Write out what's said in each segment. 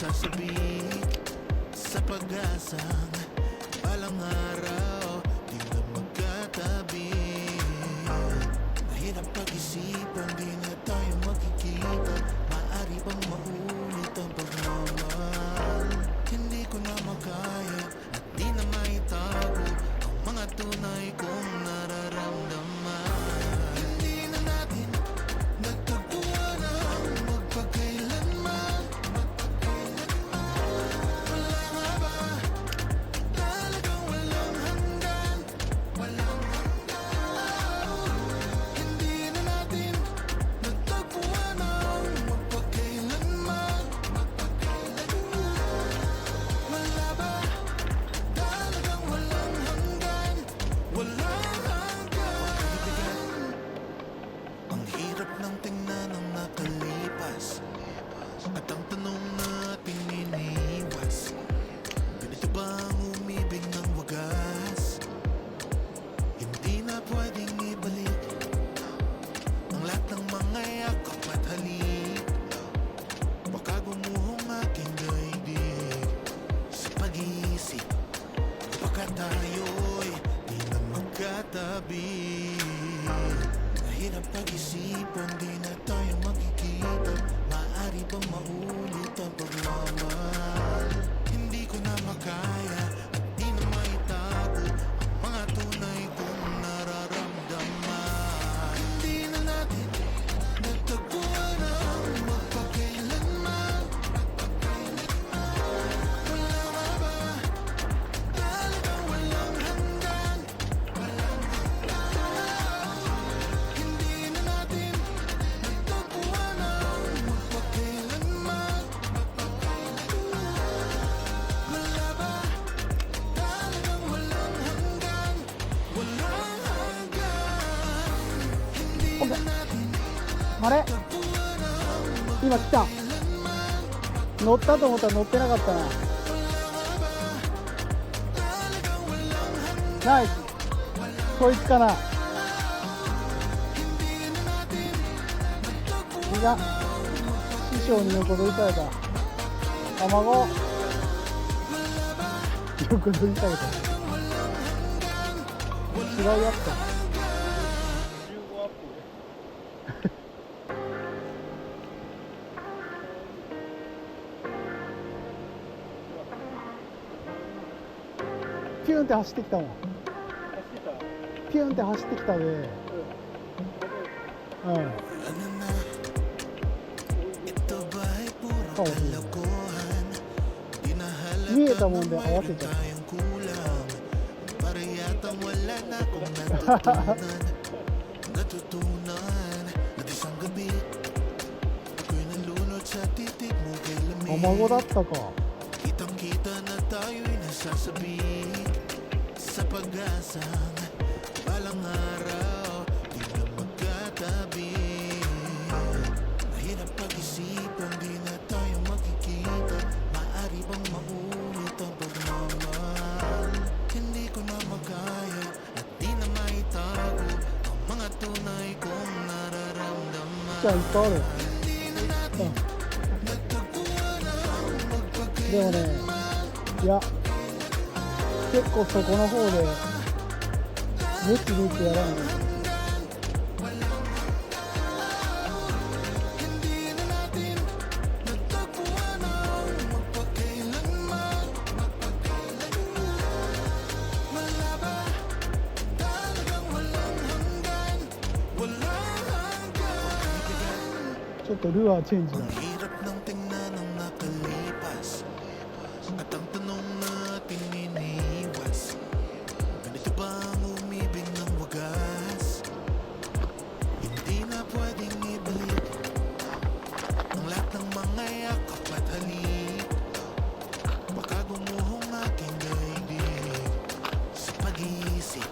nasasabik sa pag-asang balang araw di na magkatabi. Mahirap pag-isipan, di na tayo magkikita. Maaari bang maulit ang pagmamahal? Hindi ko na makaya at di na maitago ang mga tunay kong nararamdaman. Hindi na natin nagtagpuan ang magpakailanman. Wala nga ba talagang walang hanggan? Walang hanggan. Hindi na natin nagtagpuan ang magpakailanman. Wala ba talagang walang hanggan? Walang hanggan. Ang hirap ng tingnan ng nakalipas at ang tanong natin iniwas. Ganito ba ang umibig ng wagas? Hindi na pwedeng ibalik ang lahat ng mga yakap at halik. Baka gumuhong aking daigdig sa pag-iisip. Baka tayo'y di na magkatabi. Mahirap pag-isipan, di na tayo magkikita. Maaari bang maulit ang pagmamahal? Hindi ko na makaya at di na maitago ang mga tunay kong nararamdaman. Hindi na natin nagtagpuan ang magpakailanman. Wala nga ba talagang walang hanggan? Walang hanggan. Hindi na natin nagtagpuan ang magpakailanman. Wala ba talagang walang hanggan? Walang hanggan. Hindi na natin あれ nagtagpuan ang 今来た乗ったと思ったら乗ってなかったな。ナイス、こいつかな。いや、師匠に横取りされた。卵横取りされた。違うやつか。ピューンって走ってきたもん。ピューンって走ってきたで、うん、 Ano na? Ito ba ay puro kalokohan? Di na halata 見えたもんで合わせ mayroon ちゃっ tayong kulang. Para yatang wala na akong natutunan. Natutunan at isang gabi ako'y nalunod sa titig mo kay た。 lamig. 卵だったか。 Kitang kita na tayo'y nasasabik sa pag-asang balang araw di na magkatabi. Mahirap pag-isipan, di na tayo magkikita. Maaari bang maulit ang pagmamahal? Hindi ko na makaya at di na maitago ang mga tunay kong じゃあいっ nararamdaman. ぱいある。 Hindi na natin nagtagpuan ang でもね、いや、結構そこの方でネチネチやらない。 Hindi na natin nagtagpuan ang magpakailanman. Wala ba talagang walang hanggan? Walang hanggan. ちょっとルアーチェンジだ。 Ang hirap ng tingnan ng nakalipas at ang tanong natin iniwas. Ganito ba ang umibig ng wagas? Hindi na pwedeng ibalik ang lahat ng mga yakap at halik. Baka gumuhong aking daigdig sa pag-iisip.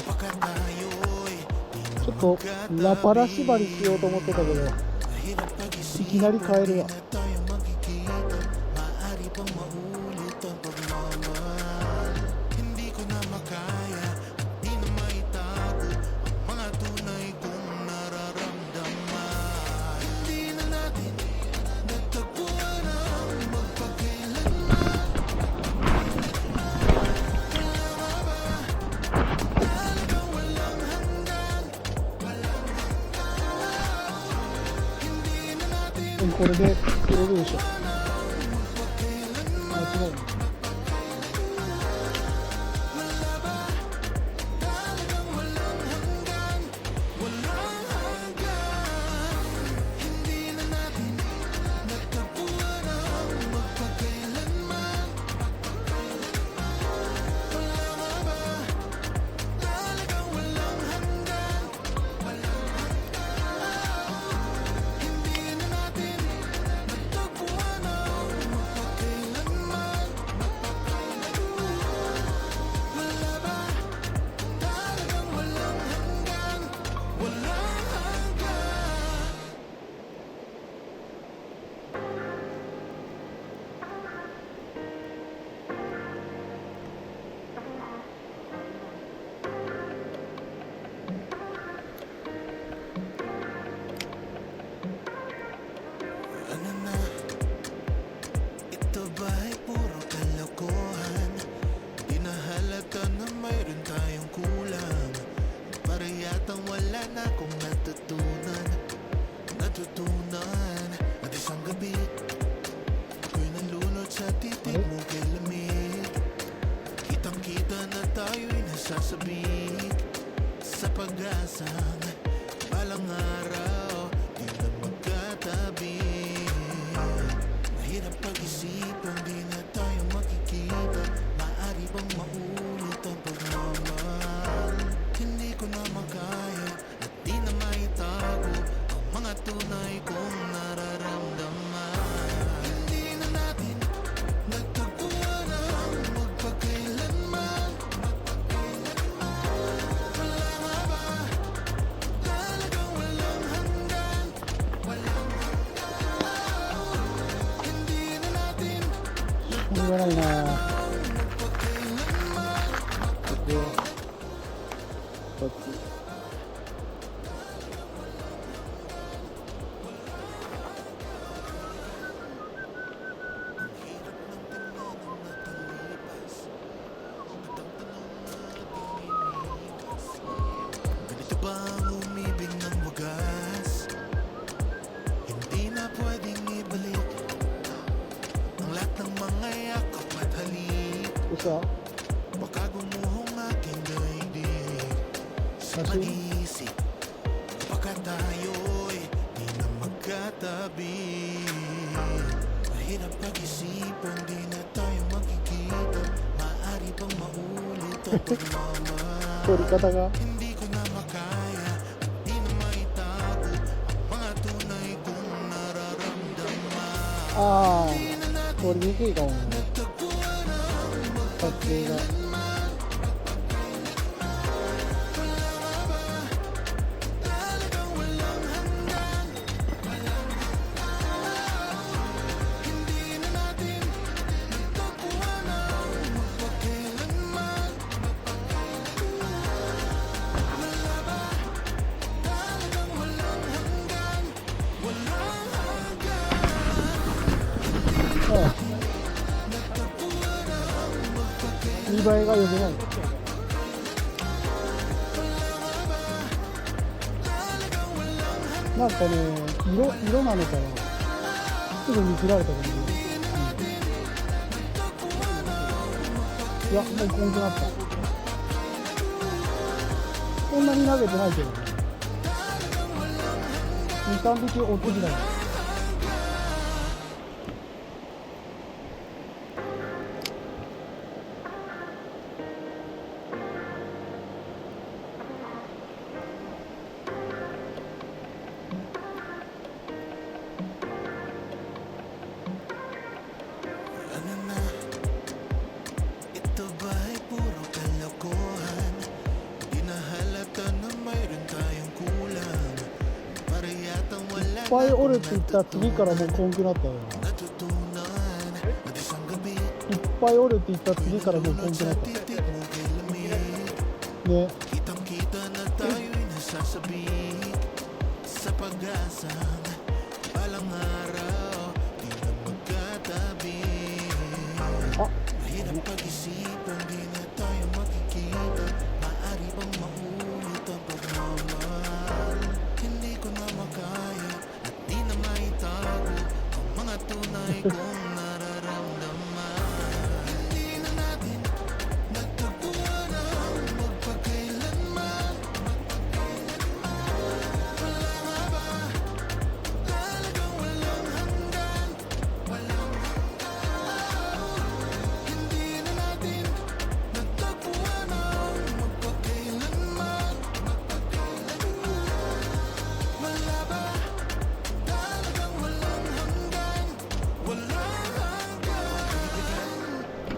Baka tayo'y di na ちょっとラパラ縛りしようと思ってたけど、 Mahirap いきなり変えるわ。 di na tayo magkikita. Maaari bang maulit ang pagmamahal? Hindi ko na makaya at di na maitago ang mga tunay kong nararamdaman. Hindi na natin nagtagpuan ang 分これで作れるでしょ。あ、違う。Ano na? Ito ba ay puro kalokohan? Di na halata na mayroon tayong kulang. Para yatang wala na akong natutunan. At isang gabi ako'y nalunod sa titig mo kay lamig. Kitang kita na tayo'y nasasabik sa pag-asang balang araw di na magkatabi. Mahirap pag-isipan, di na tayo makikita. Maaari bang maulit ang pagmamahal? Hindi ko na makaya at di na maitago ang mga tunay kong nararamdaman. Hindi na natin nagtagpuan ang magpakailanman. Wala nga ba? Talagang walang hanggan. Walang hindi na natin しょうがないな。で、こっち。ganito ba ang umibig ng wagas? Hindi na pwedeng ibalik ang lahat ng mga yakap at halik. 嘘。 Baka gumuhong aking daigdig sa Kasi- pag-iisip. Baka tayo'y di na magkatabi. Mahirap pag-isipan, di na tayo magkikita. Maaari bang maulit ang pagmamahal? 取り方が。 Hindi ko na makaya at di na maitago ang mga tunay kong nararamdaman. ああ、取りにくいかもね。 Tagpuan ang 撮影が。 talagang walang hanggan. Hindi na natin nagtagpuan ang magpakailanman. Wala ba? Talagang walang hanggan. Walang hanggan. ああ。見栄えが良くない。なんかね、色なのかな。すぐ見切られた感じ。いや、もうこんくなった。そんなに投げてないけどね。2、3匹追ってきたよ。Ano na? Ito ba ay puro kalokohan? Di na halata na mayroon tayong kulang. Para yatang wala いっぱい折れていった次からもうこんくなったよ。 natutunan. At isang gabi いっぱい折れていった次からもうこんくなった。 titig mo kay lamig. ね。 Kitang kita na tayo'y nasasabik sa pag-asang balang araw di na magkatabi. あ、 Mahirap pag-isipan, di na tayo makikita. Maaari bang maulit ang pagmamahal? Hindi ko na makaya at di na maitago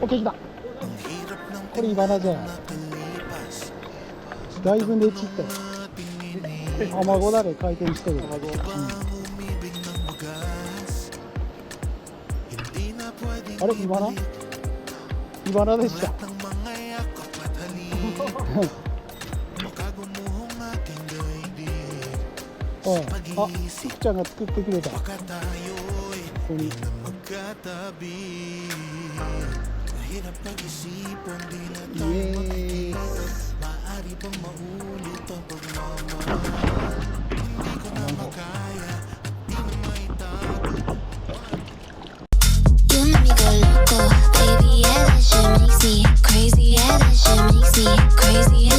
OK 来た。 Ang hirap ng これイバナじゃん。 nakalipas だいぶねちったよ。 卵だれ回転してる。 Umibig ng magas Hindi na pwedeng あれイバナイバナでした。 ng mga yakap at halik Baka gumuhong aking daigdig うん。あ、すっちゃんが作ってくれた。こ Baka tayo'y こに。 na magkatabi Mahirap pag-isipan, di na tayo makikita Maaari bang maulit ang pagmamahal Hindi ko na makaya, di na maitago You make me go loco, baby, yeah, that shit makes me crazy, yeah, that shit makes me crazy.